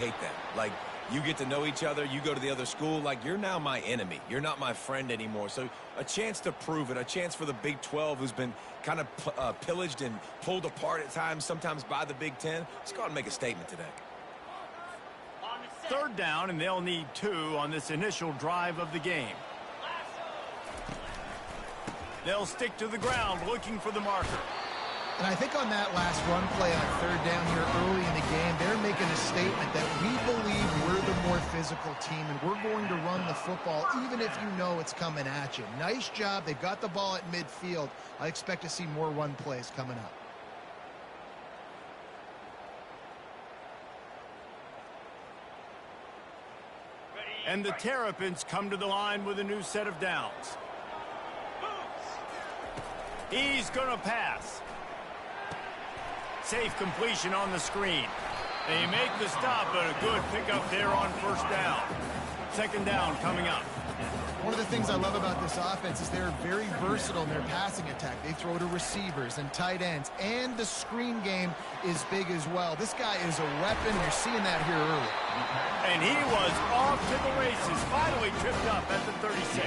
hate that. Like, you get to know each other, you go to the other school, like, you're now my enemy. You're not my friend anymore. So a chance to prove it, a chance for the Big 12, who's been kind of pillaged and pulled apart at times, sometimes by the Big 10. Let's go out and make a statement today. Third down, and they'll need 2 on this initial drive of the game. They'll stick to the ground looking for the marker. And I think on that last run play on third down here early in the game, they're making a statement that we believe we're the more physical team and we're going to run the football even if you know it's coming at you. Nice job. They've got the ball at midfield. I expect to see more run plays coming up. And the Terrapins come to the line with a new set of downs. He's going to pass. Safe completion on the screen. They make the stop, but a good pickup there on first down. Second down coming up. One of the things I love about this offense is they're very versatile in their passing attack. They throw to receivers and tight ends, and the screen game is big as well. This guy is a weapon. You're seeing that here early. And he was off to the races, finally tripped up at the 36.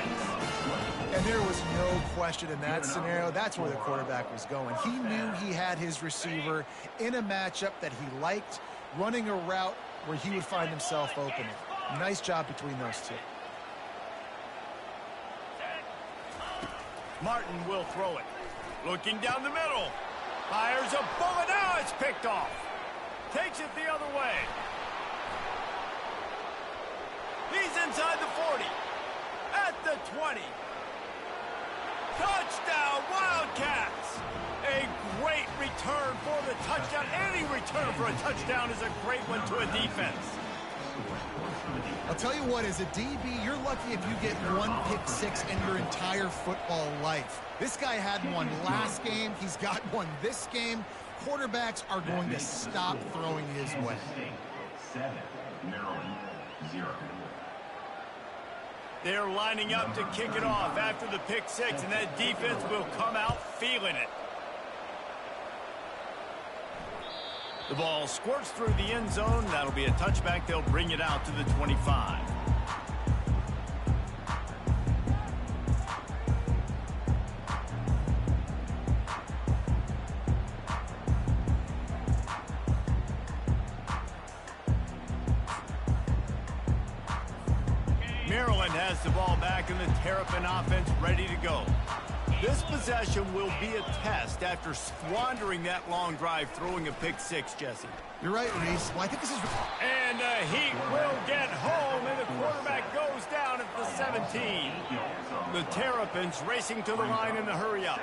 And there was no question in that scenario. That's where the quarterback was going. He knew he had his receiver in a matchup that he liked, running a route where he would find himself opening. Nice job between those two. Martin will throw it. Looking down the middle. Fires a bullet. Now it's picked off. Takes it the other way. He's inside the 40. At the 20. Touchdown, Wildcats! A great return for the touchdown. Any return for a touchdown is a great one to a defense. I'll tell you what, as a DB, you're lucky if you get 1 pick six in your entire football life. This guy had one last game. He's got one this game. Quarterbacks are going to stop throwing his way. 7, Maryland, 0. They're lining up to kick it off after the pick six, and that defense will come out feeling it. The ball squirts through the end zone. That'll be a touchback. They'll bring it out to the 25. Maryland has the ball back, and the Terrapin offense ready to go. This possession will be a test after squandering that long drive, throwing a pick six, Jesse. You're right, Reese. Well, I think this is... And Heat will get home, and the quarterback goes down at the 17. The Terrapins racing to the line in the hurry-up.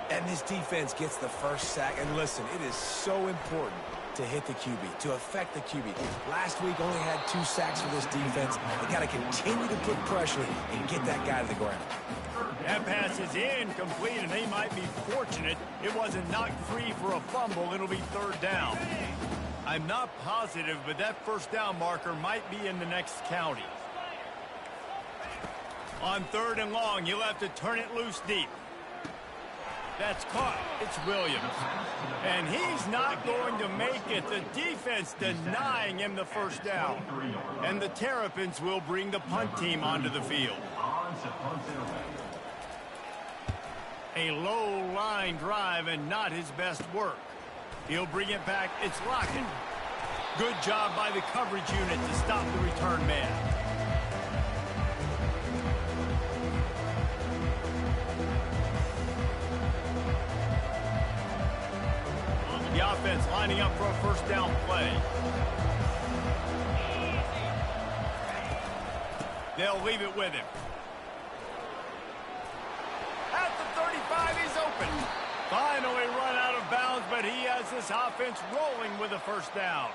And this defense gets the first sack. And listen, it is so important to hit the QB, to affect the QB. Last week only had 2 sacks for this defense. They got to continue to put pressure and get that guy to the ground. That pass is incomplete, and they might be fortunate it wasn't knocked free for a fumble. It'll be third down. I'm not positive, but that first down marker might be in the next county. On third and long, he'll have to turn it loose deep. That's caught. It's Williams. And he's not going to make it. The defense denying him the first down. And the Terrapins will bring the punt team onto the field. A low line drive and not his best work. He'll bring it back. It's Lockett. Good job by the coverage unit to stop the return man. The offense lining up for a first down play. They'll leave it with him. At the 35, he's open. Finally run out of bounds, but he has this offense rolling with a first down.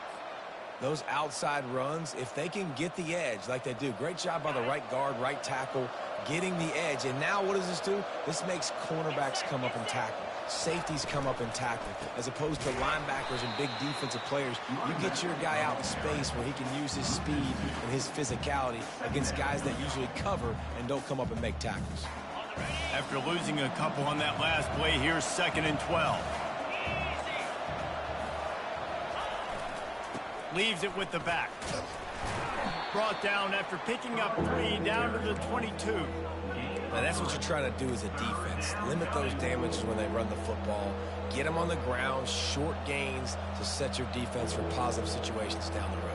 Those outside runs, if they can get the edge like they do, great job by the right guard, right tackle, getting the edge. And now what does this do? This makes cornerbacks come up and tackle. Safeties come up and tackle. As opposed to linebackers and big defensive players, you get your guy out in space where he can use his speed and his physicality against guys that usually cover and don't come up and make tackles. After losing a couple on that last play, here's 2nd and 12. Leaves it with the back. Brought down after picking up 3 down to the 22. Now that's what you're trying to do as a defense. Limit those damages when they run the football. Get them on the ground, short gains to set your defense for positive situations down the road.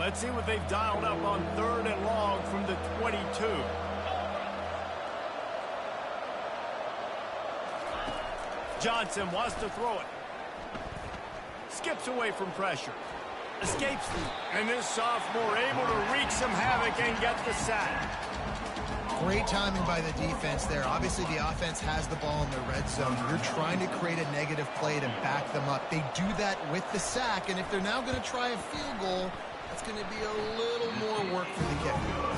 Let's see what they've dialed up on 3rd and long from the 22. Johnson wants to throw it. Skips away from pressure. Escapes. And this sophomore able to wreak some havoc and get the sack. Great timing by the defense there. Obviously, the offense has the ball in the red zone. You're trying to create a negative play to back them up. They do that with the sack, and if they're now going to try a field goal, that's going to be a little more work for the kicker.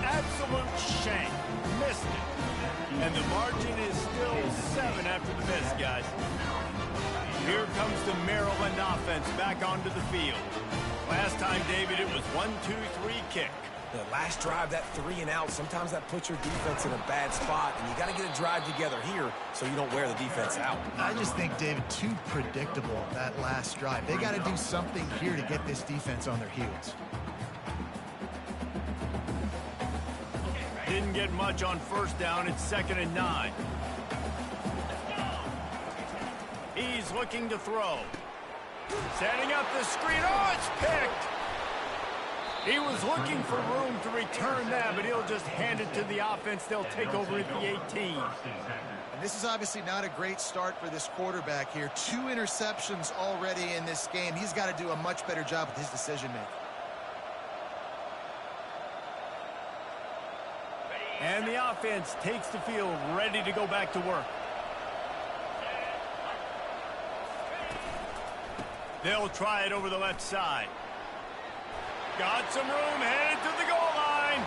Absolute shank. Missed it. And the margin is still 7 after the miss, guys. Here comes the Maryland offense back onto the field. Last time, David, it was 1-2-3 kick. The last drive, that 3 and out, sometimes that puts your defense in a bad spot, and you got to get a drive together here so you don't wear the defense out. I just think, David, too predictable, that last drive. They got to do something here to get this defense on their heels. Didn't get much on 1st down. It's 2nd and 9. He's looking to throw. Setting up the screen. Oh, it's picked. He was looking for room to return that, but he'll just hand it to the offense. They'll take over at the 18. And this is obviously not a great start for this quarterback here. 2 interceptions already in this game. He's got to do a much better job with his decision-making. And the offense takes the field, ready to go back to work. They'll try it over the left side. Got some room, headed to the goal line.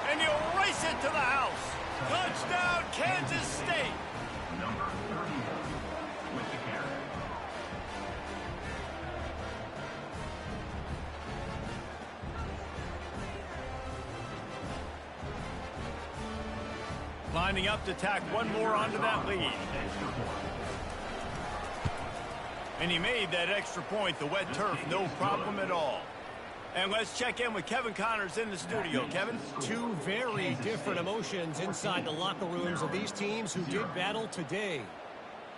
And he'll race it to the house. Touchdown, Kansas State. Number 31 with the carry. Lining up to tack one more onto that lead. And he made that extra point, the wet turf, no problem at all. And let's check in with Kevin Connors in the studio. Kevin? 2 very different emotions inside the locker rooms of these teams who did battle today.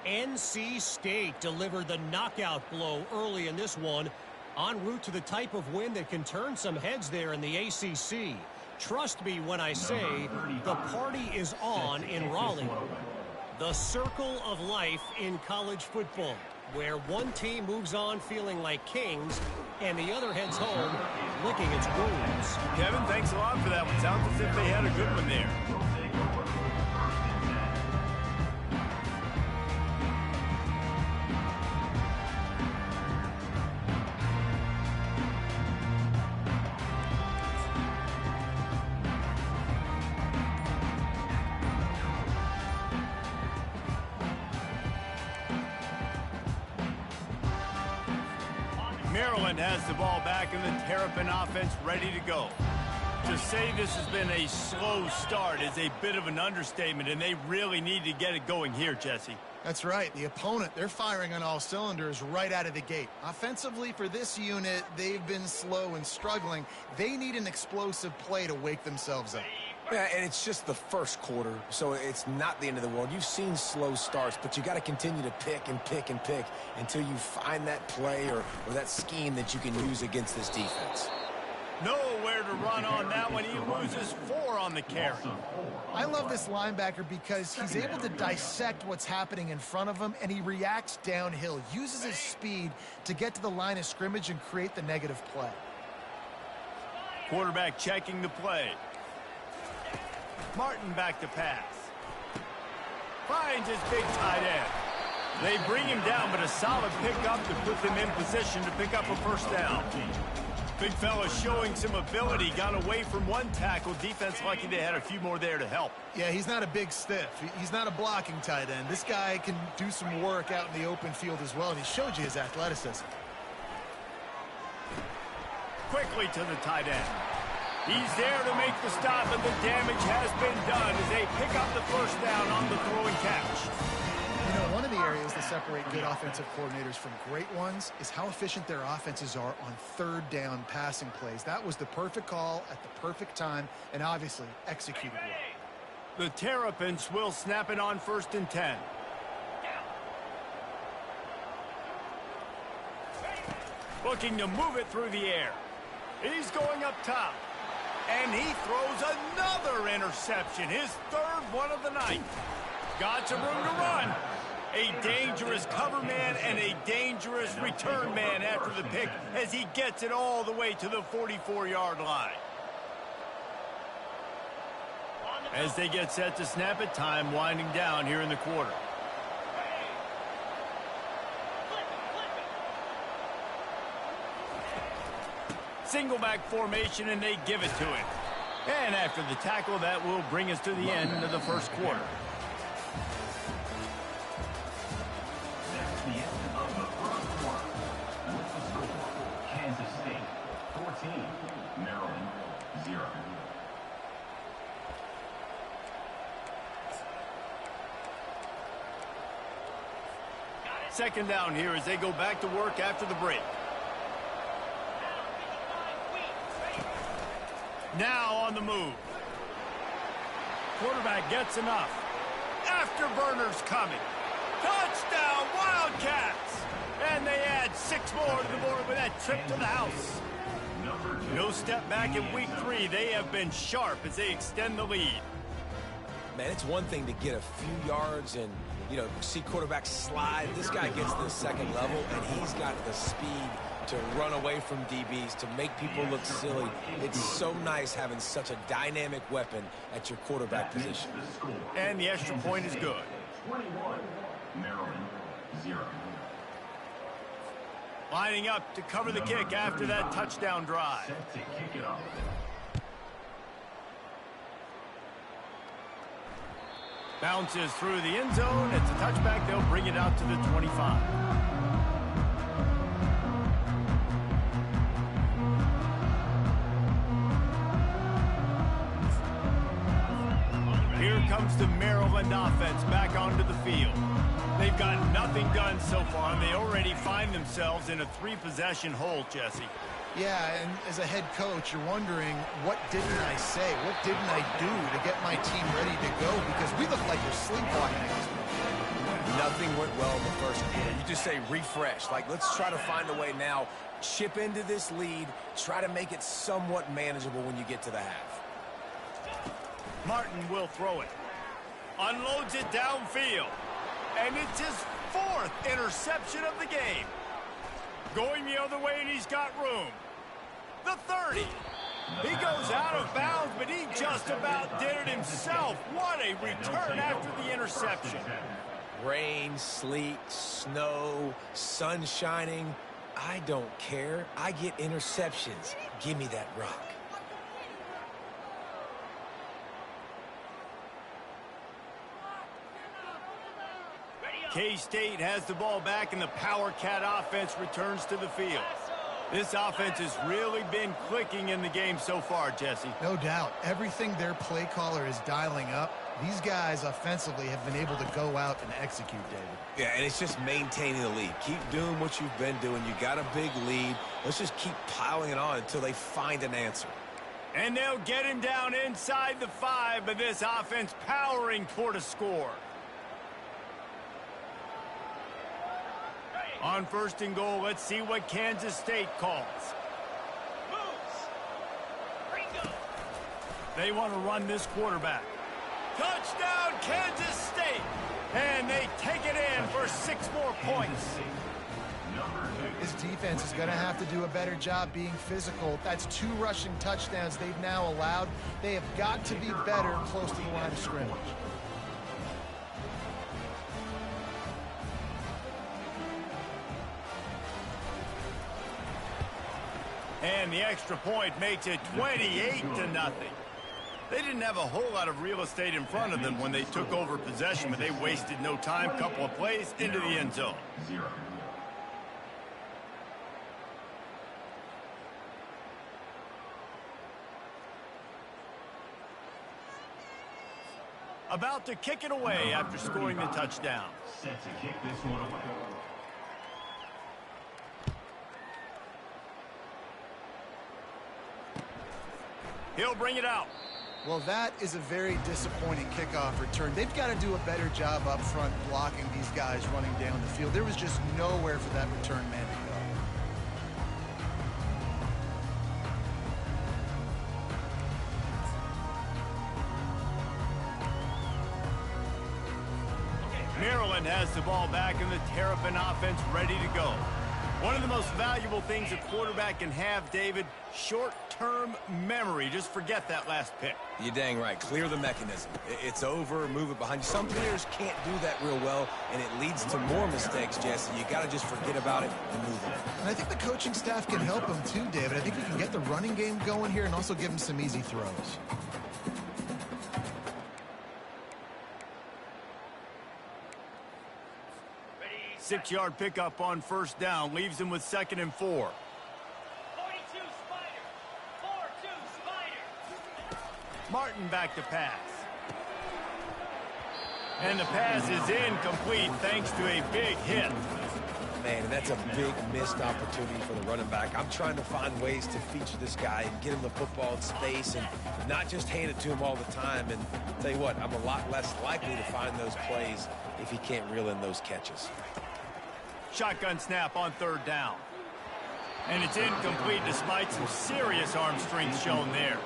NC State delivered the knockout blow early in this one, en route to the type of win that can turn some heads there in the ACC. Trust me when I say the party is on in Raleigh. The circle of life in college football, where one team moves on feeling like kings and the other heads home licking its wounds. Kevin, thanks a lot for that one. Sounds as if they had a good one there. Maryland has the ball back and the Terrapin offense ready to go. To say this has been a slow start is a bit of an understatement, and they really need to get it going here, Jesse. That's right. The opponent, they're firing on all cylinders right out of the gate. Offensively, for this unit, they've been slow and struggling. They need an explosive play to wake themselves up. Yeah, and it's just the first quarter, so it's not the end of the world. You've seen slow starts, but you got to continue to pick and pick and pick until you find that play or that scheme that you can use against this defense. Nowhere to run on that one. He loses 4 on the carry. I love this linebacker because he's able to dissect what's happening in front of him, and he reacts downhill, uses his speed to get to the line of scrimmage and create the negative play. Quarterback checking the play. Martin back to pass. Finds his big tight end. They bring him down, but a solid pickup to put them in position to pick up a first down. Big fella showing some ability. Got away from one tackle. Defense lucky they had a few more there to help. Yeah, he's not a big stiff. He's not a blocking tight end. This guy can do some work out in the open field as well, and he showed you his athleticism. Quickly to the tight end. He's there to make the stop, and the damage has been done as they pick up the first down on the throwing catch. You know, one of the areas that separate good offensive coordinators from great ones is how efficient their offenses are on third down passing plays. That was the perfect call at the perfect time and obviously executed well. The Terrapins will snap it on 1st and 10. Looking to move it through the air. He's going up top. And he throws another interception, his 3rd one of the night. Got some room to run. A dangerous cover man and a dangerous return man after the pick as he gets it all the way to the 44-yard line. As they get set to snap it, time winding down here in the quarter. Single back formation, and they give it to him. And after the tackle, that will bring us to the end of the 1st quarter. That's the end of the 1st quarter. With the score, Kansas State 14, Maryland 0. Second down here as they go back to work after the break. Now on the move. Quarterback gets enough. Afterburners coming. Touchdown, Wildcats! And they add 6 more to the board with that trip to the house. No step back in week 3. They have been sharp as they extend the lead. Man, it's one thing to get a few yards and, see quarterbacks slide. This guy gets to the 2nd level, and he's got the speed to run away from DBs, to make people look silly. It's so nice having such a dynamic weapon at your quarterback position. And the extra point is good. 21, Maryland 0. Lining up to cover the kick after that touchdown drive. Set to kick it off. Bounces through the end zone. It's a touchback. They'll bring it out to the 25. Here comes the Maryland offense back onto the field. They've got nothing done so far, and they already find themselves in a 3-possession hole, Jesse. Yeah, and as a head coach, you're wondering, what didn't I say? What didn't I do to get my team ready to go? Because we look like we're sleepwalking at this point. Nothing went well in the 1st quarter. You just say refresh. Like, let's try to find a way now. Chip into this lead. Try to make it somewhat manageable when you get to the half. Martin will throw it. Unloads it downfield. And it's his 4th interception of the game. Going the other way, and he's got room. The 30. He goes out of bounds, but he just about did it himself. What a return after the interception. Rain, sleet, snow, sun shining. I don't care. I get interceptions. Give me that rock. K-State has the ball back, and the Power Cat offense returns to the field. This offense has really been clicking in the game so far, Jesse. No doubt. Everything their play caller is dialing up, these guys offensively have been able to go out and execute, David. Yeah, and it's just maintaining the lead. Keep doing what you've been doing. You got a big lead. Let's just keep piling it on until they find an answer. And they'll get him down inside the 5, but this offense powering toward a score. On 1st and goal, let's see what Kansas State calls. They want to run this quarterback. Touchdown, Kansas State! And they take it in for 6 more points. This defense is going to have to do a better job being physical. That's 2 rushing touchdowns they've now allowed. They have got to be better close to the line of scrimmage. And the extra point makes it 28-0. They didn't have a whole lot of real estate in front of them when they took over possession, but they wasted no time. Couple of plays into the end zone. 0. About to kick it away after scoring the touchdown. Set to kick this one away. He'll bring it out. Well, that is a very disappointing kickoff return. They've got to do a better job up front blocking these guys running down the field. There was just nowhere for that return man to go. Maryland has the ball back and the Terrapin offense ready to go. One of the most valuable things a quarterback can have, David, short-term memory. Just forget that last pick. You're dang right. Clear the mechanism. It's over, move it behind you. Some players can't do that real well, and it leads to more mistakes, Jesse. You got to just forget about it and move on. And I think the coaching staff can help him too, David. I think he can get the running game going here and also give him some easy throws. 6-yard pickup on first down leaves him with 2nd and 4. 42 Spider. 4-2 Spider. Martin back to pass. And the pass is incomplete thanks to a big hit. Man, and that's a big missed opportunity for the running back. I'm trying to find ways to feature this guy and get him the football in space and not just hand it to him all the time. And I'll tell you what, I'm a lot less likely to find those plays if he can't reel in those catches. Shotgun snap on 3rd down. And it's incomplete despite some serious arm strength shown there.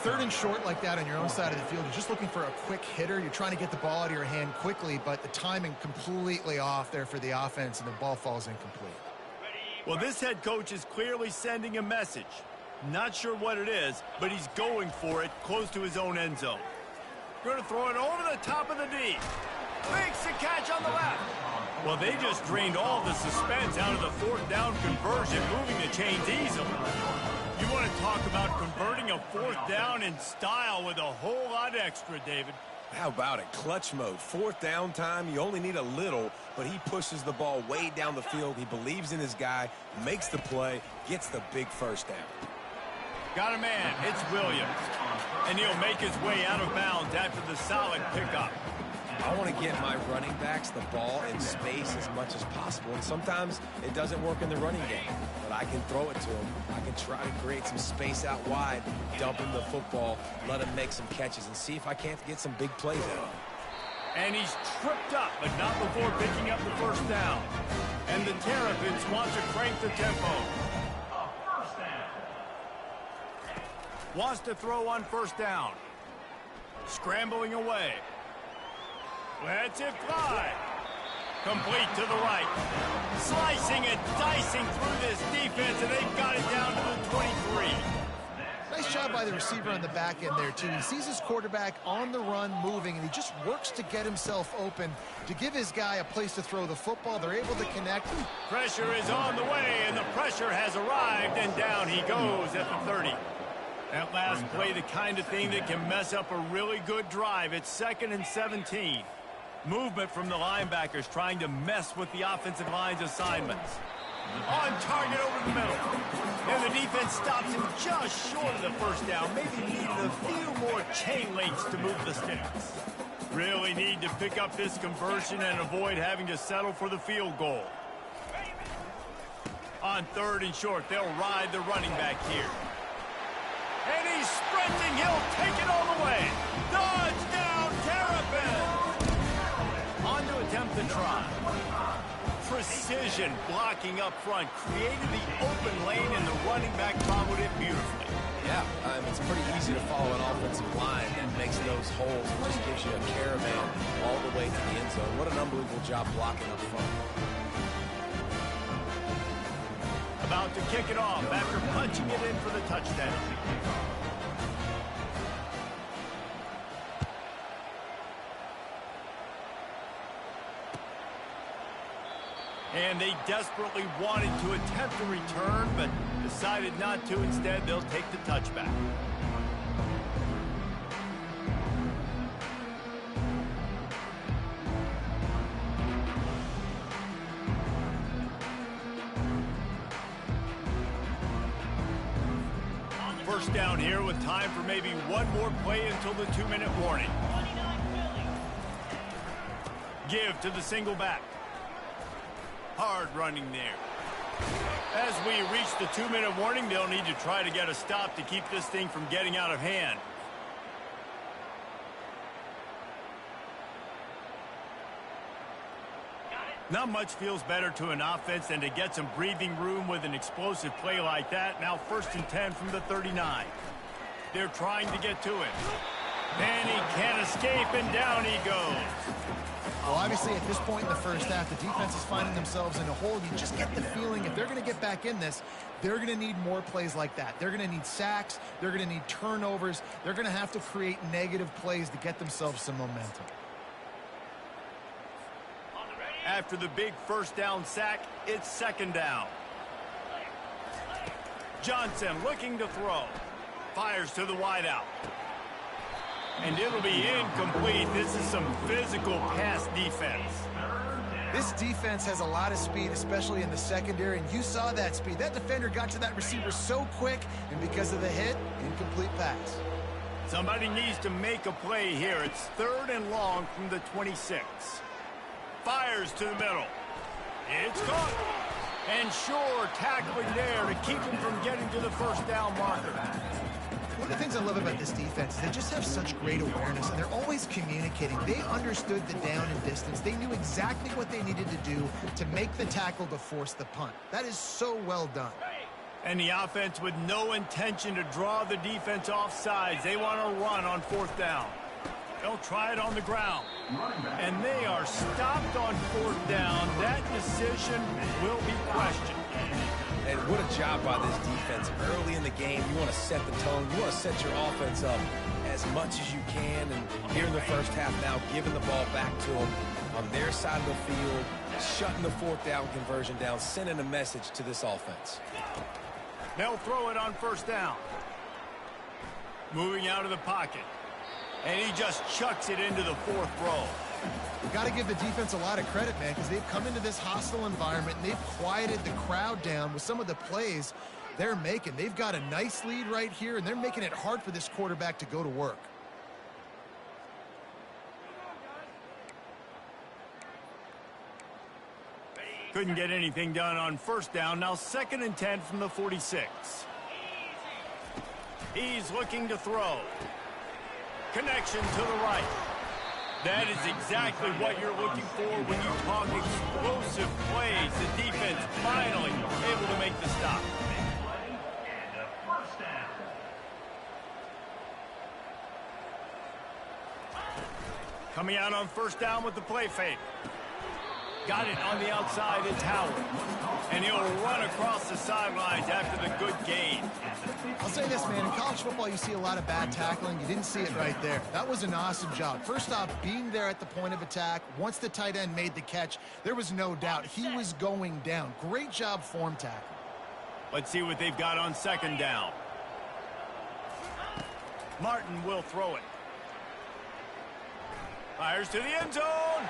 3rd and short like that on your own side of the field, you're just looking for a quick hitter. You're trying to get the ball out of your hand quickly, but the timing completely off there for the offense, and the ball falls incomplete. Well, this head coach is clearly sending a message. Not sure what it is, but he's going for it close to his own end zone. Going to throw it over the top of the D. Makes the catch on the left. Well, they just drained all the suspense out of the 4th down conversion, moving the chains easily. You want to talk about converting a 4th down in style with a whole lot extra, David. How about it? Clutch mode. 4th down time. You only need a little, but he pushes the ball way down the field. He believes in his guy, makes the play, gets the big 1st down. Got a man. It's Williams. And he'll make his way out of bounds after the solid pickup. I want to get my running backs the ball in space as much as possible, and sometimes it doesn't work in the running game, but I can throw it to him. I can try to create some space out wide, dump him the football, let him make some catches, and see if I can't get some big plays out of him. And he's tripped up, but not before picking up the 1st down. And the Terrapins want to crank the tempo. Wants to throw on 1st down. Scrambling away. Lets it fly. Complete to the right. Slicing and dicing through this defense, and they've got it down to the 23. Nice job by the receiver on the back end there, too. He sees his quarterback on the run moving, and he just works to get himself open to give his guy a place to throw the football. They're able to connect. Pressure is on the way, and the pressure has arrived, and down he goes at the 30. That last play, the kind of thing that can mess up a really good drive. It's 2nd and 17. Movement from the linebackers trying to mess with the offensive line's assignments. On target over the middle. And the defense stops him just short of the 1st down. Maybe needed a few more chain links to move the sticks. Really need to pick up this conversion and avoid having to settle for the field goal. On 3rd and short, they'll ride the running back here. And he's sprinting. He'll take it all the way. Touchdown, Terrapin! On to attempt the try. Precision blocking up front. Created the open lane, and the running back followed it beautifully. Yeah, it's pretty easy to follow an offensive line that makes those holes and just gives you a caravan all the way to the end zone. What an unbelievable job blocking up front. About to kick it off after punching it in for the touchdown. And they desperately wanted to attempt a return, but decided not to. Instead, they'll take the touchback. First down here with time for maybe one more play until the 2-minute warning. 29 Philly. give to the single back. Hard running there. As we reach the 2-minute warning, they'll need to try to get a stop to keep this thing from getting out of hand. Not much feels better to an offense than to get some breathing room with an explosive play like that. Now 1st and 10 from the 39. They're trying to get to it. And he can't escape, and down he goes. Well, obviously, at this point in the first half, the defense is finding themselves in a hole. You just get the feeling if they're going to get back in this, they're going to need more plays like that. They're going to need sacks. They're going to need turnovers. They're going to have to create negative plays to get themselves some momentum. After the big 1st down sack, it's 2nd down. Johnson looking to throw. Fires to the wideout. And it'll be incomplete. This is some physical pass defense. This defense has a lot of speed, especially in the secondary, and you saw that speed. That defender got to that receiver so quick, and because of the hit, incomplete pass. Somebody needs to make a play here. It's 3rd and long from the 26. Fires to the middle. It's caught. And sure, tackling there to keep him from getting to the 1st down marker. One of the things I love about this defense is they just have such great awareness, and they're always communicating. They understood the down and distance. They knew exactly what they needed to do to make the tackle to force the punt. That is so well done. And the offense with no intention to draw the defense off sides. They want to run on 4th down. They'll try it on the ground. And they are stopped on 4th down. That decision will be questioned. And what a job by this defense. Early in the game, you want to set the tone. You want to set your offense up as much as you can. And here in the first half now, giving the ball back to them on their side of the field, shutting the 4th down conversion down, sending a message to this offense. They'll throw it on 1st down. Moving out of the pocket. And he just chucks it into the 4th row. We've got to give the defense a lot of credit, man, because they've come into this hostile environment and they've quieted the crowd down with some of the plays they're making. They've got a nice lead right here, and they're making it hard for this quarterback to go to work. Couldn't get anything done on 1st down. Now 2nd and 10 from the 46. He's looking to throw. Connection to the right. That is exactly what you're looking for when you talk explosive plays. The defense finally able to make the stop. Coming out on 1st down with the play fake. Got it on the outside, it's Howard. And he'll run across the sidelines after the good gain. I'll say this, man, in college football you see a lot of bad tackling. You didn't see it right there. That was an awesome job. First off, being there at the point of attack. Once the tight end made the catch, there was no doubt he was going down. Great job form tackle. Let's see what they've got on 2nd down. Martin will throw it. Fires to the end zone.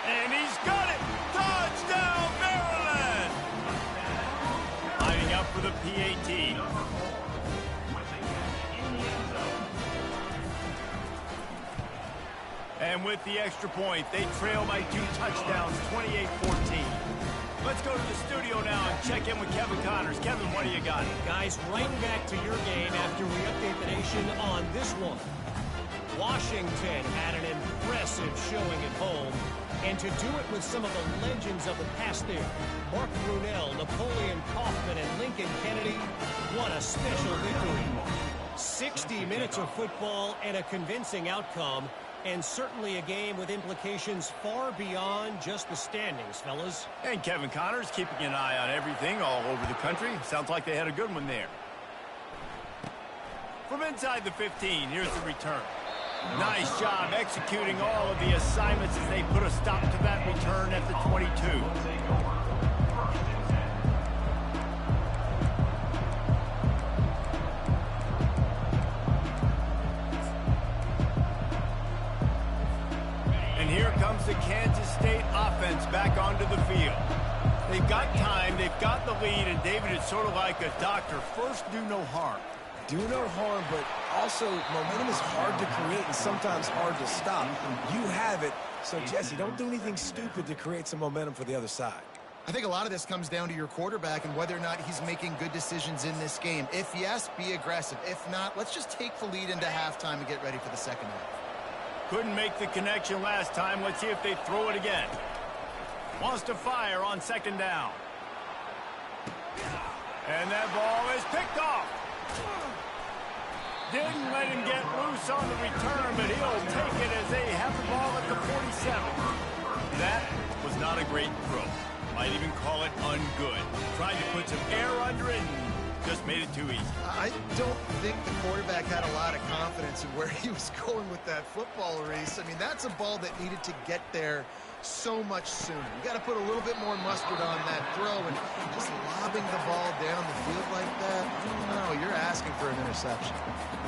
And he's got it! Touchdown, Maryland! Lining up for the PAT. And with the extra point, they trail by 2 touchdowns, 28-14. Let's go to the studio now and check in with Kevin Connors. Kevin, what do you got? Guys, right back to your game after we update the nation on this one. Washington had an impressive showing at home. And to do it with some of the legends of the past there, Mark Brunell, Napoleon Kaufman, and Lincoln Kennedy, what a special victory. 60 minutes of football and a convincing outcome, and certainly a game with implications far beyond just the standings, fellas. And Kevin Connors keeping an eye on everything all over the country. Sounds like they had a good one there. From inside the 15, here's the return. Nice job executing all of the assignments as they put a stop to that return at the 22. And here comes the Kansas State offense back onto the field. They've got time, they've got the lead, and David, it's sort of like a doctor. First, do no harm. Do no harm, but also momentum is hard to create and sometimes hard to stop. You have it. So, Jesse, don't do anything stupid to create some momentum for the other side. I think a lot of this comes down to your quarterback and whether or not he's making good decisions in this game. If yes, be aggressive. If not, let's just take the lead into halftime and get ready for the second half. Couldn't make the connection last time. Let's see if they throw it again. Wants to fire on second down. And that ball is picked off. Didn't let him get loose on the return, but he'll take it as they have the ball at the 47. That was not a great throw. Might even call it ungood. Tried to put some air under it and just made it too easy. I don't think the quarterback had a lot of confidence in where he was going with that football, Reese. I mean, that's a ball that needed to get there so much sooner. You got to put a little bit more mustard on that throw, and just lobbing the ball down the field like that, no, you're asking for an interception.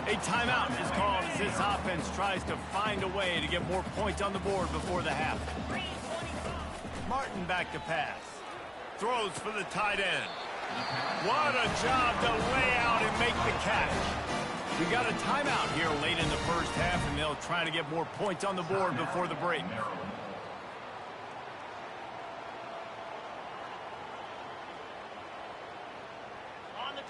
A timeout is called as this offense tries to find a way to get more points on the board before the half. Martin back to pass. Throws for the tight end. What a job to lay out and make the catch. We got a timeout here late in the first half, and they'll try to get more points on the board before the break.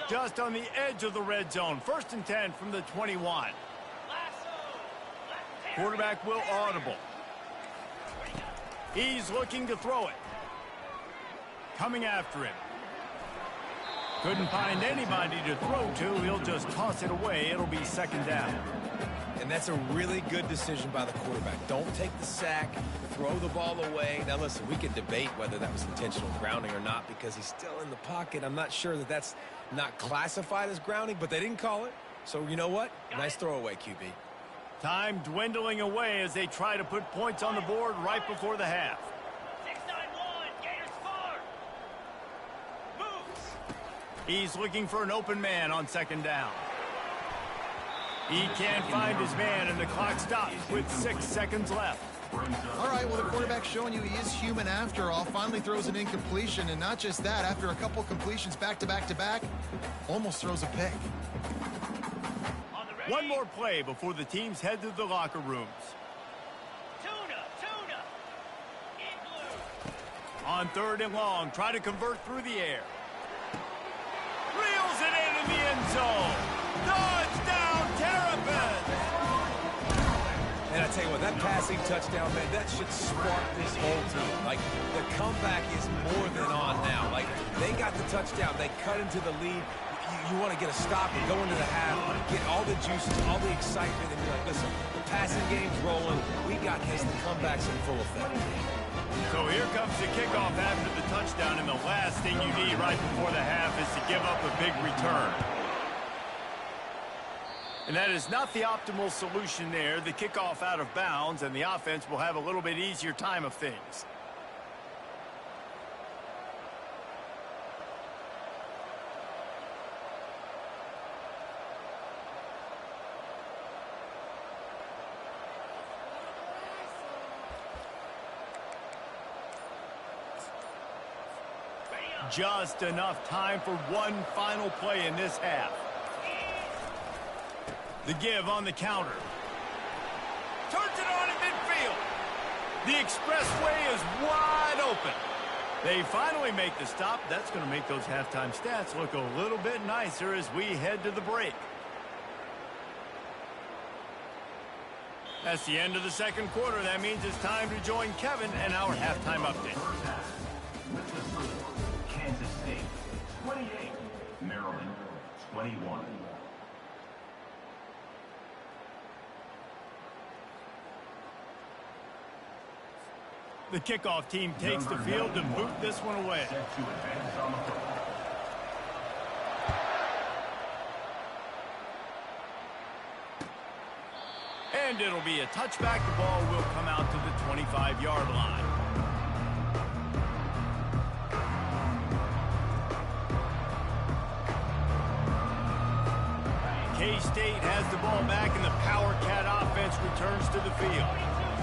Just on the edge of the red zone. 1st and 10 from the 21. Quarterback will audible. He's looking to throw it. Coming after him. Couldn't find anybody to throw to. He'll just toss it away. It'll be second down. And that's a really good decision by the quarterback. Don't take the sack, throw the ball away. Now, listen, we can debate whether that was intentional grounding or not because he's still in the pocket. I'm not sure that that's not classified as grounding, but they didn't call it. So, you know what? Nice throwaway, QB. Time dwindling away as they try to put points on the board right before the half. 6-9-1, Gators forward. Moves. He's looking for an open man on second down. He can't find his man, and the clock stops with 6 seconds left. All right, well, the quarterback's showing you he is human after all. Finally throws an incompletion, and not just that, after a couple completions back-to-back-to-back, almost throws a pick. One more play before the teams head to the locker rooms. Tuna. Igloo. On 3rd and long, try to convert through the air. Reels it in the end zone. Touchdown, Terrapins! And I tell you what, that passing touchdown, man, that should spark this whole team. Like, the comeback is more than on now. Like, they got the touchdown. They cut into the lead. You want to get a stop and go into the half, get all the juices, all the excitement, and be like, listen, the passing game's rolling. We got this. The comeback's in full effect. So here comes the kickoff after the touchdown, and the last thing you need right before the half is to give up a big return. And that is not the optimal solution there. The kickoff out of bounds, and the offense will have a little bit easier time of things. Just enough time for one final play in this half. The give on the counter. Turns it on in midfield. The expressway is wide open. They finally make the stop. That's going to make those halftime stats look a little bit nicer as we head to the break. That's the end of the second quarter. That means it's time to join Kevin and our halftime update. Kansas State 28, Maryland 21. The kickoff team takes the field to boot this one away. Set to advance on the football. And it'll be a touchback. The ball will come out to the 25-yard line. K-State has the ball back, and the Power Cat offense returns to the field.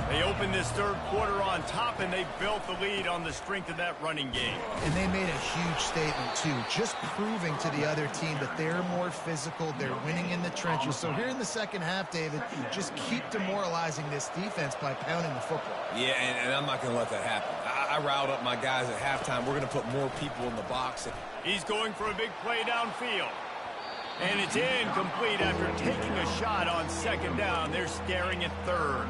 They opened this third quarter on top, and they built the lead on the strength of that running game. And they made a huge statement, too, just proving to the other team that they're more physical, they're winning in the trenches. So here in the second half, David, just keep demoralizing this defense by pounding the football. Yeah, and I'm not going to let that happen. I riled up my guys at halftime. We're going to put more people in the box. He's going for a big play downfield. And it's incomplete after taking a shot on second down. They're staring at third.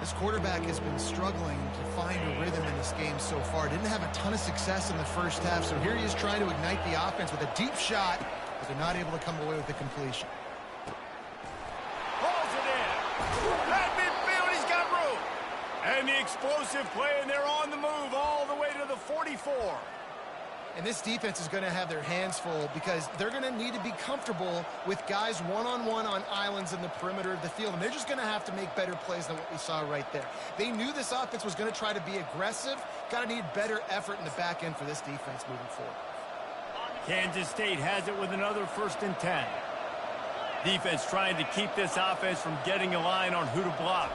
This quarterback has been struggling to find a rhythm in this game so far. Didn't have a ton of success in the first half, so here he is trying to ignite the offense with a deep shot, but they're not able to come away with the completion. Pulls it in. At midfield, he's got room. And the explosive play, and they're on the move all the way to the 44. And this defense is going to have their hands full because they're going to need to be comfortable with guys one-on-one on islands in the perimeter of the field. And they're just going to have to make better plays than what we saw right there. They knew this offense was going to try to be aggressive. Got to need better effort in the back end for this defense moving forward. Kansas State has it with another 1st and 10. Defense trying to keep this offense from getting a line on who to block.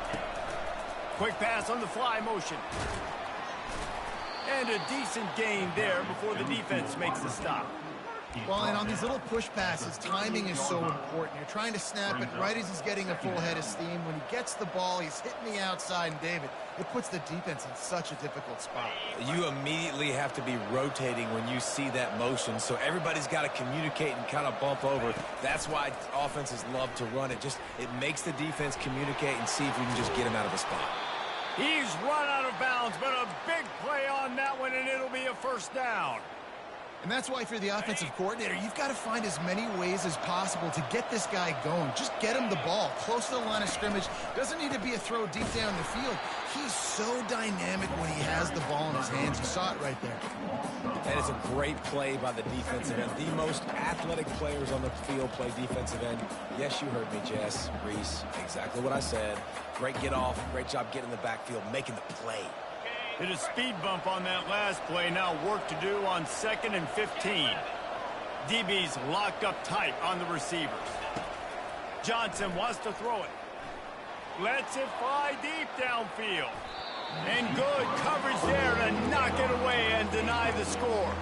Quick pass on the fly motion. And a decent gain there before the defense makes the stop. Well, and on these little push passes, timing is so important. You're trying to snap it right as he's getting a full head of steam. When he gets the ball, he's hitting the outside, and David, it puts the defense in such a difficult spot. You immediately have to be rotating when you see that motion, so everybody's got to communicate and kind of bump over. That's why offenses love to run it. It makes the defense communicate and see if we can just get him out of a spot. He's run out of bounds, but a big play on that one, and it'll be a 1st down. And that's why if you're the offensive coordinator, you've got to find as many ways as possible to get this guy going. Just get him the ball close to the line of scrimmage. Doesn't need to be a throw deep down the field. He's so dynamic when he has the ball in his hands. You saw it right there. That is a great play by the defensive end. The most athletic players on the field play defensive end. Yes, you heard me, Jess, Reese. Exactly what I said. Great get off. Great job getting in the backfield, making the play. Hit a speed bump on that last play. Now work to do on 2nd and 15. DB's locked up tight on the receivers. Johnson wants to throw it. Lets it fly deep downfield. And good coverage there to knock it away and deny the score.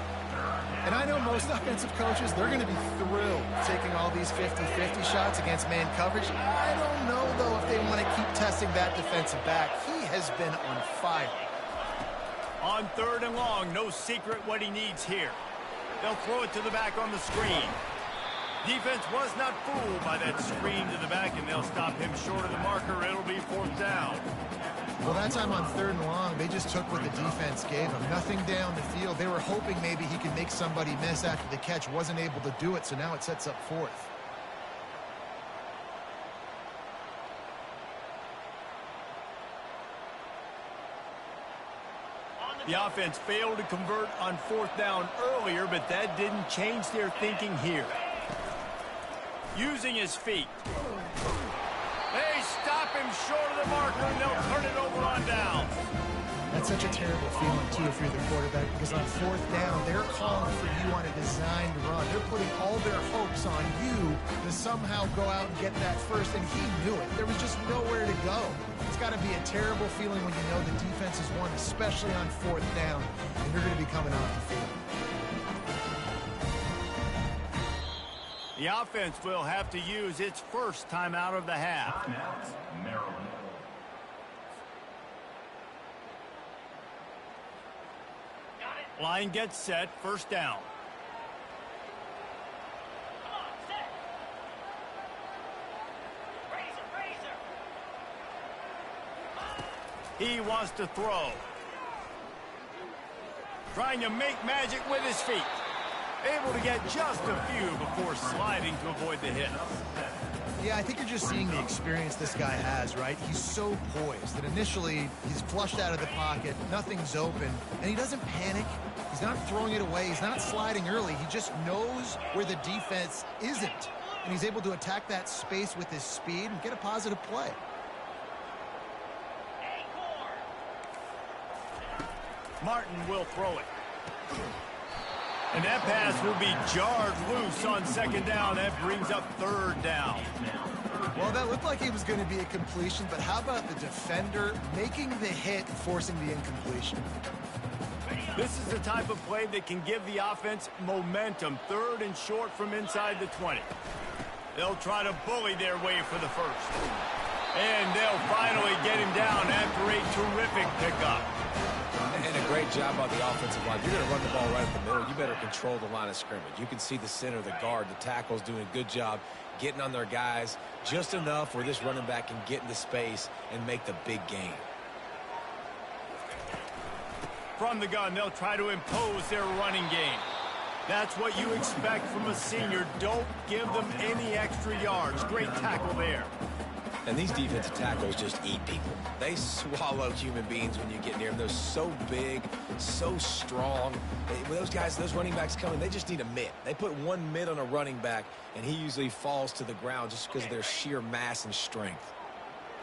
And I know most offensive coaches, they're going to be thrilled taking all these 50-50 shots against man coverage. I don't know, though, if they want to keep testing that defensive back. He has been on fire. On 3rd and long, no secret what he needs here. They'll throw it to the back on the screen. Defense was not fooled by that screen to the back, and they'll stop him short of the marker. It'll be 4th down. Well, that time on 3rd and long, they just took what the defense gave him. Nothing down the field. They were hoping maybe he could make somebody miss after the catch. Wasn't able to do it, so now it sets up 4th. The offense failed to convert on 4th down earlier, but that didn't change their thinking here. Using his feet. They stop him short of the marker, and they'll turn it over on down. That's such a terrible feeling, too, if you're the quarterback, because on 4th down, they're calling for you on a designed run. They're putting all their hopes on you to somehow go out and get that first, and he knew it. There was just nowhere to go. It's got to be a terrible feeling when you know the defense has won, especially on 4th down, and you're going to be coming off the field. The offense will have to use its first timeout of the half. Maryland. Line gets set, 1st down. Come on, set. Razor. He wants to throw. Trying to make magic with his feet. Able to get just a few before sliding to avoid the hit. Yeah, I think you're just seeing the experience this guy has, right? He's so poised that initially he's flushed out of the pocket, nothing's open, and he doesn't panic. He's not throwing it away. He's not sliding early. He just knows where the defense isn't, and he's able to attack that space with his speed and get a positive play. Martin will throw it. And that pass will be jarred loose on second down. That brings up third down. Well, that looked like it was going to be a completion, but how about the defender making the hit, forcing the incompletion? This is the type of play that can give the offense momentum. Third and short from inside the 20. They'll try to bully their way for the first. And they'll finally get him down after a terrific pickup. And a great job by the offensive line. You're going to run the ball right up the middle. You better control the line of scrimmage. You can see the center, the guard, the tackle's doing a good job getting on their guys just enough where this running back can get into space and make the big gain. From the gun, they'll try to impose their running game. That's what you expect from a senior. Don't give them any extra yards. Great tackle there. And these defensive tackles just eat people. They swallow human beings when you get near them. They're so big, so strong. When those guys, those running backs come in, they just need a mitt. They put one mitt on a running back, and he usually falls to the ground just because of their sheer mass and strength.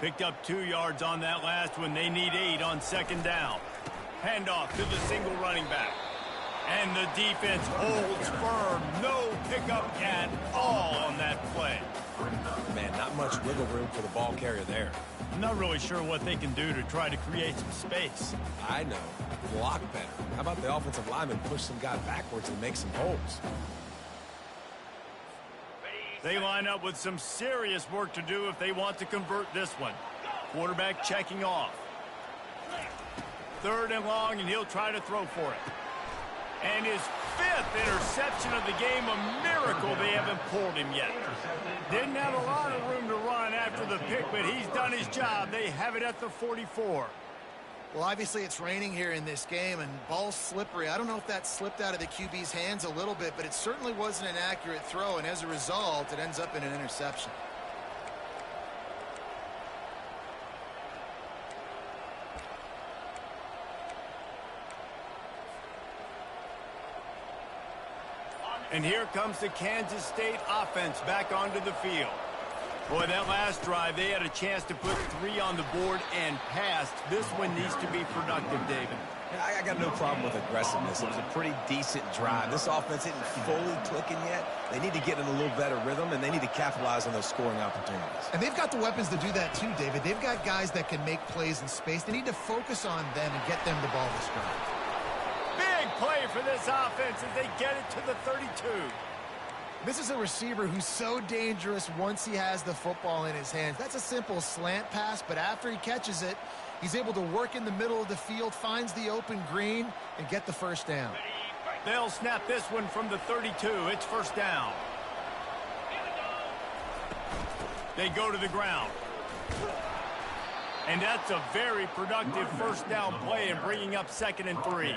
Picked up 2 yards on that last one. They need 8 on second down. Handoff to the single running back. And the defense holds firm. No pickup at all on that play. Man, not much wiggle room for the ball carrier there. I'm not really sure what they can do to try to create some space. I know. Block better. How about the offensive lineman push some guy backwards and make some holes? They line up with some serious work to do if they want to convert this one. Quarterback checking off. Third and long, and he'll try to throw for it. And his 5th interception of the game, a miracle they haven't pulled him yet. Didn't have a lot of room to run after the pick, but he's done his job. They have it at the 44. Well, obviously it's raining here in this game, and ball's slippery. I don't know if that slipped out of the QB's hands a little bit, but it certainly wasn't an accurate throw, and as a result, it ends up in an interception. And here comes the Kansas State offense back onto the field. Boy, that last drive, they had a chance to put 3 on the board and passed. This one needs to be productive, David. I got no problem with aggressiveness. It was a pretty decent drive. This offense isn't fully clicking yet. They need to get in a little better rhythm, and they need to capitalize on those scoring opportunities. And they've got the weapons to do that too, David. They've got guys that can make plays in space. They need to focus on them and get them the ball this drive. Big play for this offense as they get it to the 32. This is a receiver who's so dangerous once he has the football in his hands. That's a simple slant pass, but after he catches it, he's able to work in the middle of the field, finds the open green, and get the first down. They'll snap this one from the 32. It's first down. They go to the ground. And that's a very productive first down play and bringing up 2nd and 3.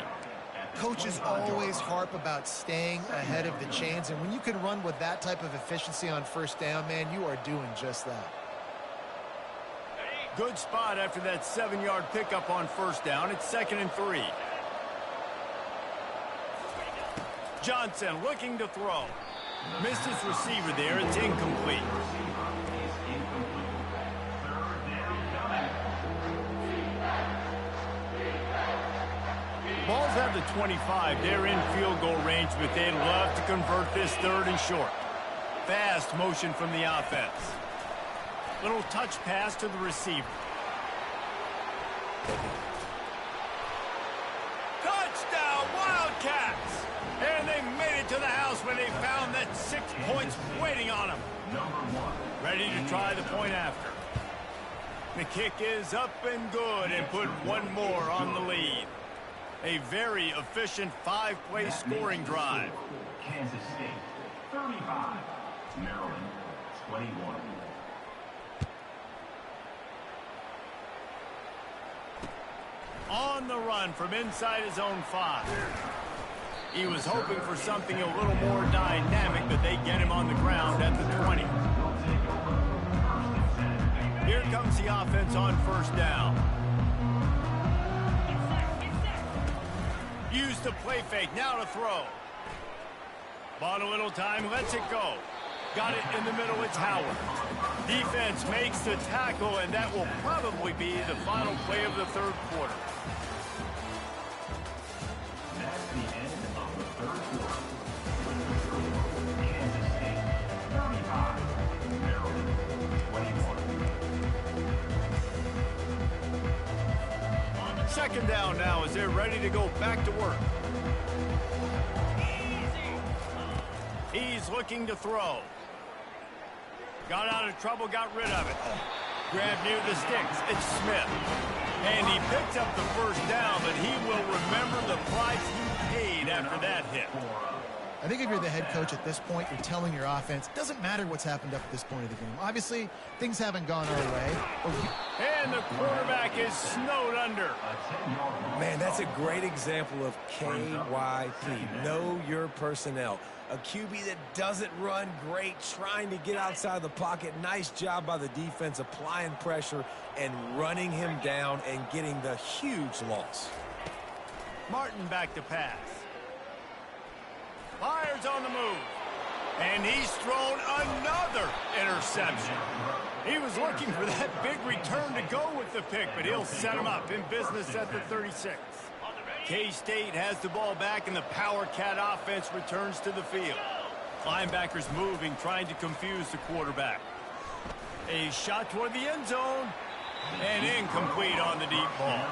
Coaches always harp about staying ahead of the chains, and when you can run with that type of efficiency on first down, man, you are doing just that. Good spot after that 7-yard pickup on first down. It's 2nd and 3. Johnson looking to throw. Missed his receiver there. It's incomplete. Balls have the 25. They're in field goal range, but they'd love to convert this 3rd and short. Fast motion from the offense. Little touch pass to the receiver. Touchdown, Wildcats! And they made it to the house when they found that 6 points waiting on them. Ready to try the point after. The kick is up and good and put one more on the lead. A very efficient 5-play scoring drive. Kansas State, 35. Maryland, 21. On the run from inside his own 5. He was hoping for something a little more dynamic, but they get him on the ground at the 20. Here comes the offense on first down. Use the play fake, now to throw. Bought a little time, lets it go. Got it in the middle, it's Howard. Defense makes the tackle, and that will probably be the final play of the 3rd quarter. That's the end of the 3rd quarter. Second down now as they're ready to go back to work. He's looking to throw. Got out of trouble, got rid of it. Grab near the sticks. It's Smith. And he picked up the first down, but he will remember the price he paid after that hit. I think if you're the head coach at this point, you're telling your offense, it doesn't matter what's happened up at this point of the game. Obviously, things haven't gone our way. And the quarterback is snowed under. Man, that's a great example of KYP. Know your personnel. A QB that doesn't run great, trying to get outside the pocket. Nice job by the defense, applying pressure and running him down and getting the huge loss. Martin back to pass. Fires on the move. And he's thrown another interception. He was looking for that big return to go with the pick, but he'll set him up in business at the 36. K-State has the ball back, and the Power Cat offense returns to the field. Linebackers moving, trying to confuse the quarterback. A shot toward the end zone, and incomplete on the deep ball.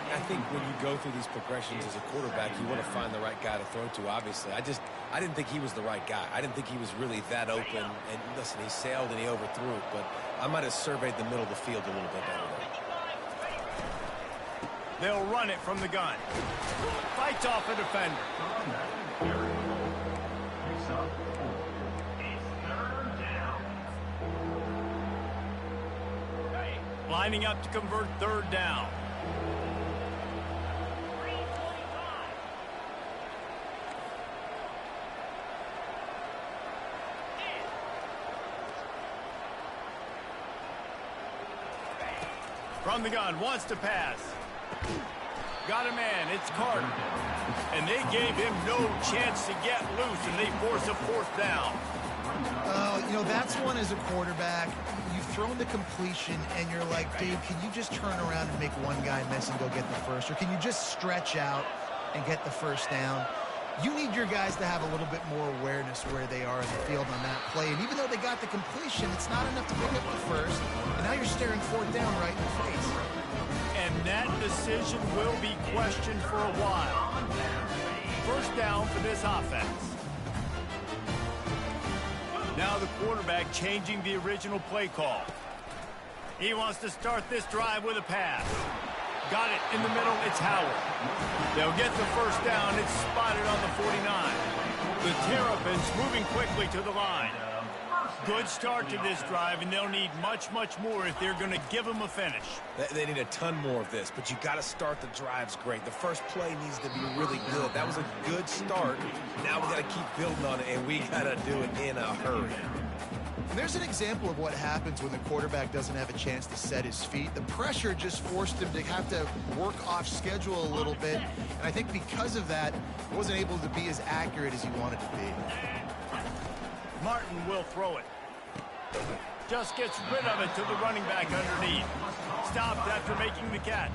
I think when you go through these progressions as a quarterback, you want to find the right guy to throw to, obviously. I didn't think he was the right guy. I didn't think he was really that open. And listen, he sailed and he overthrew it, but I might have surveyed the middle of the field a little bit better there. They'll run it from the gun. Fights off a defender. Lining up to convert third down. From the gun, wants to pass. Got a man, it's Carter. And they gave him no chance to get loose, and they force a fourth down. You know, that's one as a quarterback. You've thrown the completion, and you're like, dude, can you just turn around and make one guy miss and go get the first? Or can you just stretch out and get the first down? You need your guys to have a little bit more awareness where they are in the field on that play. And even though they got the completion, it's not enough to pick up the first. And now you're staring fourth down right in the face. And that decision will be questioned for a while. First down for this offense. Now the quarterback changing the original play call. He wants to start this drive with a pass. Got it in the middle, it's Howard. They'll get the first down, it's spotted on the 49. The Terrapins moving quickly to the line. Good start to this drive, and they'll need much, much more if they're going to give them a finish. They need a ton more of this, but you got to start the drives great. The first play needs to be really good. That was a good start. Now we got to keep building on it, and we got to do it in a hurry. There's an example of what happens when the quarterback doesn't have a chance to set his feet. The pressure just forced him to have to work off schedule a little bit. And I think because of that, he wasn't able to be as accurate as he wanted to be. Martin will throw it. Just gets rid of it to the running back underneath. Stopped after making the catch.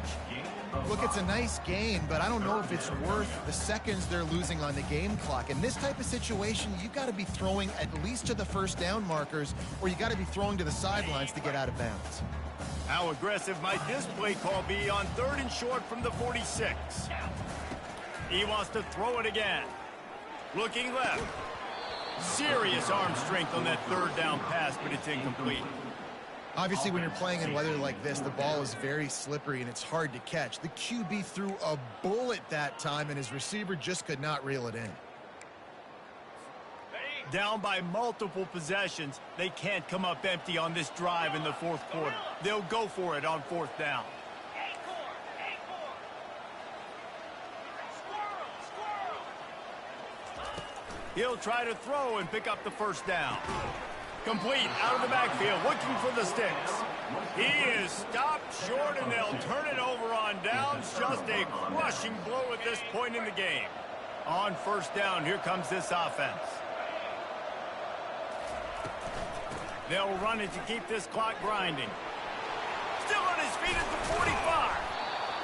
Look, it's a nice gain, but I don't know if it's worth the seconds they're losing on the game clock. In this type of situation, you've got to be throwing at least to the first down markers, or you got to be throwing to the sidelines to get out of bounds. How aggressive might this play call be on third and short from the 46? He wants to throw it again. Looking left. Serious arm strength on that third down pass, but it's incomplete. Obviously, when you're playing in weather like this, the ball is very slippery and it's hard to catch. The QB threw a bullet that time, and his receiver just could not reel it in. Down by multiple possessions, they can't come up empty on this drive in the fourth quarter. They'll go for it on fourth down. He'll try to throw and pick up the first down. Complete out of the backfield, looking for the sticks. He is stopped short, and they'll turn it over on downs. Just a crushing blow at this point in the game. On first down, here comes this offense. They'll run it to keep this clock grinding. Still on his feet at the 45.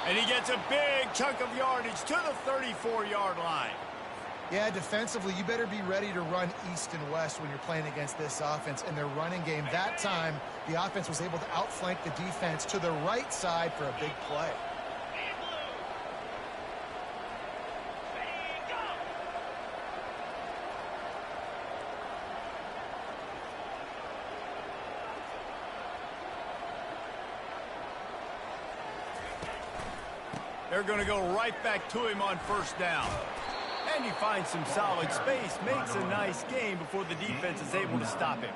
And he gets a big chunk of yardage to the 34-yard line. Yeah, defensively, you better be ready to run east and west when you're playing against this offense. In their running game, that time, the offense was able to outflank the defense to the right side for a big play. They're going to go right back to him on first down. And he finds some solid space, makes a nice gain before the defense is able to stop him.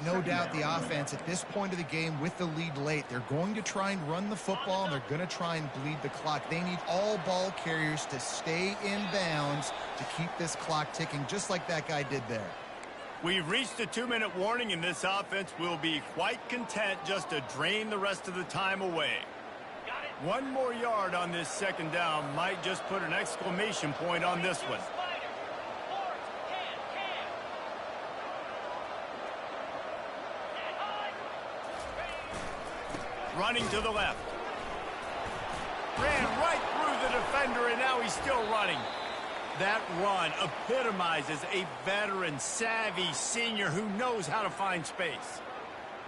No doubt the offense at this point of the game with the lead late, they're going to try and run the football, and they're going to try and bleed the clock. They need all ball carriers to stay in bounds to keep this clock ticking, just like that guy did there. We've reached the 2-minute warning, and this offense will be quite content just to drain the rest of the time away. One more yard on this second down might just put an exclamation point on this one. Running to the left. Ran right through the defender, and now he's still running. That run epitomizes a veteran, savvy senior who knows how to find space.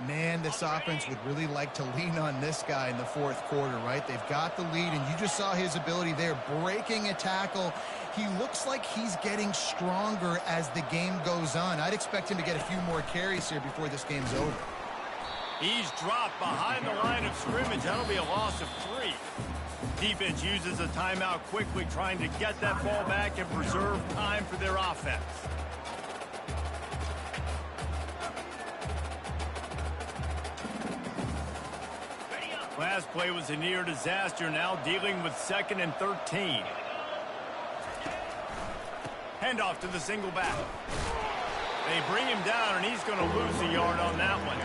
Man, this offense would really like to lean on this guy in the fourth quarter, right? They've got the lead, and you just saw his ability there, breaking a tackle. He looks like he's getting stronger as the game goes on. I'd expect him to get a few more carries here before this game's over. He's dropped behind the line of scrimmage. That'll be a loss of 3. Defense uses a timeout quickly, trying to get that ball back and preserve time for their offense. Last play was a near disaster, now dealing with 2nd and 13. Handoff to the single back. They bring him down, and he's going to lose a yard on that one.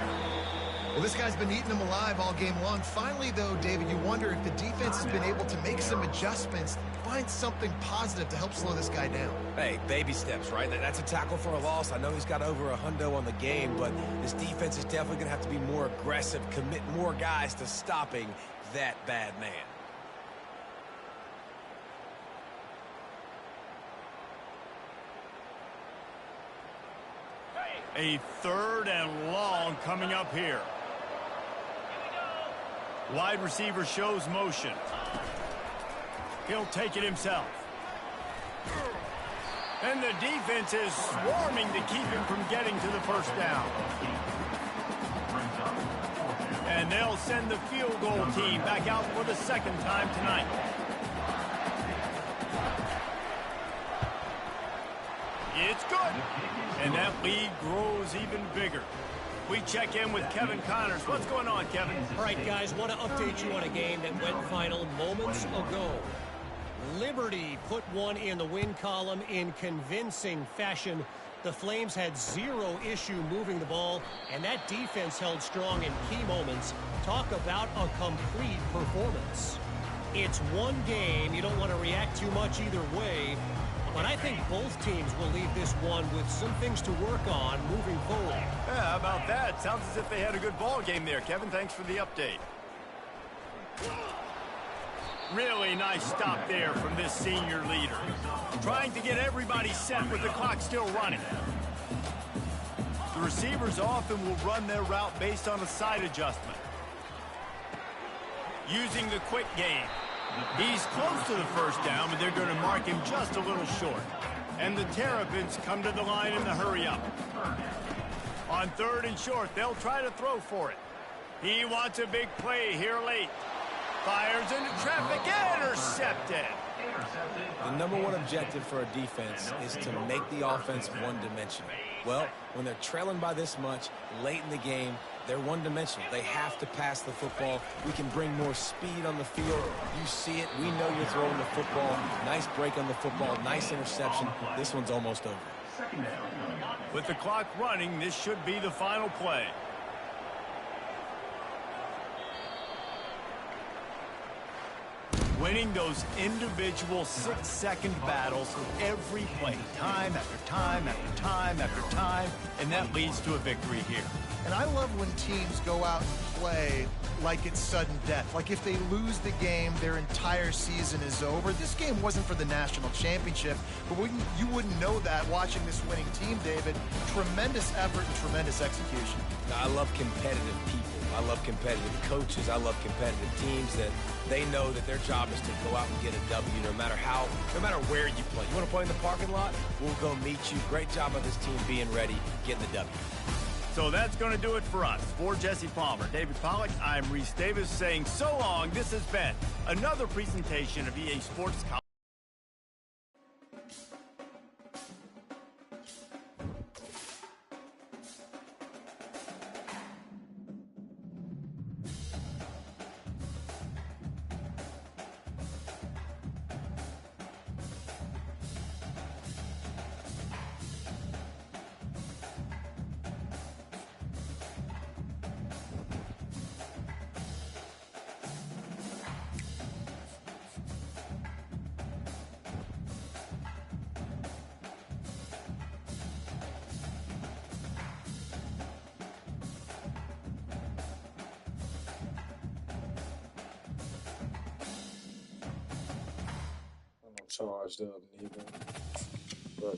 Well, this guy's been eating them alive all game long. Finally, though, David, you wonder if the defense has been able to make some adjustments, find something positive to help slow this guy down. Hey, baby steps, right? That's a tackle for a loss. I know he's got over $100 on the game, but this defense is definitely going to have to be more aggressive, commit more guys to stopping that bad man. A 3rd and long coming up here. Wide receiver shows motion. He'll take it himself. And the defense is swarming to keep him from getting to the first down. And they'll send the field goal team back out for the 2nd time tonight. It's good. And that lead grows even bigger. We check in with Kevin Connors. What's going on, Kevin? All right, guys, want to update you on a game that went final moments ago. Liberty put one in the win column in convincing fashion. The Flames had 0 issue moving the ball, and that defense held strong in key moments. Talk about a complete performance. It's one game. You don't want to react too much either way. But I think both teams will leave this one with some things to work on moving forward. Yeah, how about that? Sounds as if they had a good ball game there, Kevin. Thanks for the update. Really nice stop there from this senior leader. Trying to get everybody set with the clock still running. The receivers often will run their route based on a side adjustment. Using the quick game. He's close to the first down, but they're going to mark him just a little short. And the Terrapins come to the line in the hurry-up. On 3rd and short, they'll try to throw for it. He wants a big play here late. Fires into traffic, intercepted. The number one objective for a defense is to make the offense one-dimensional. Well, when they're trailing by this much late in the game, they're one-dimensional. They have to pass the football. We can bring more speed on the field. You see it. We know you're throwing the football. Nice break on the football. Nice interception. This one's almost over. With the clock running, this should be the final play. Winning those individual 6-second battles every play, time after time after time after time, and that leads to a victory here. And I love when teams go out and play like it's sudden death. Like if they lose the game, their entire season is over. This game wasn't for the national championship, but you wouldn't know that watching this winning team, David. Tremendous effort and tremendous execution. I love competitive people. I love competitive coaches. I love competitive teams that they know that their job is to go out and get a W no matter where you play. You want to play in the parking lot? We'll go meet you. Great job by this team being ready, getting the W. So that's going to do it for us. For Jesse Palmer, David Pollack, I'm Reese Davis saying so long. This has been another presentation of EA Sports. Charged up, neither. But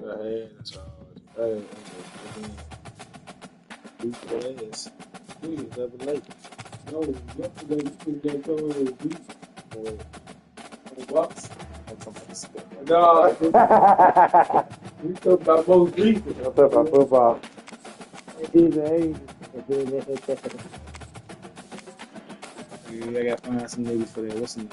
I had a charge. Beat the ass. We was never late. No, yesterday we took that car and beat the box. No, we talk about most recent. I talk about football. I gotta find some niggas for that. What's the name?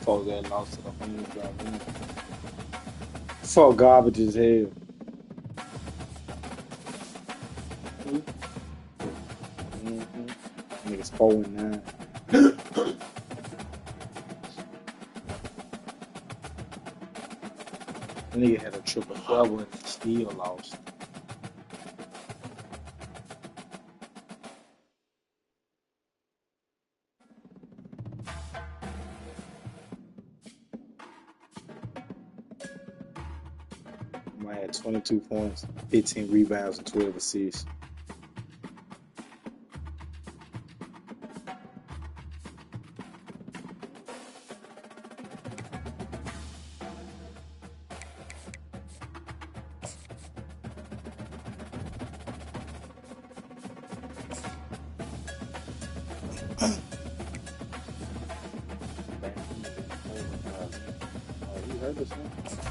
Folks that lost to the home drive. So garbage as hell. Niggas 4-9. Nigga had a triple double and still lost. I had 22 points, 15 rebounds, and 12 assists. You heard this one?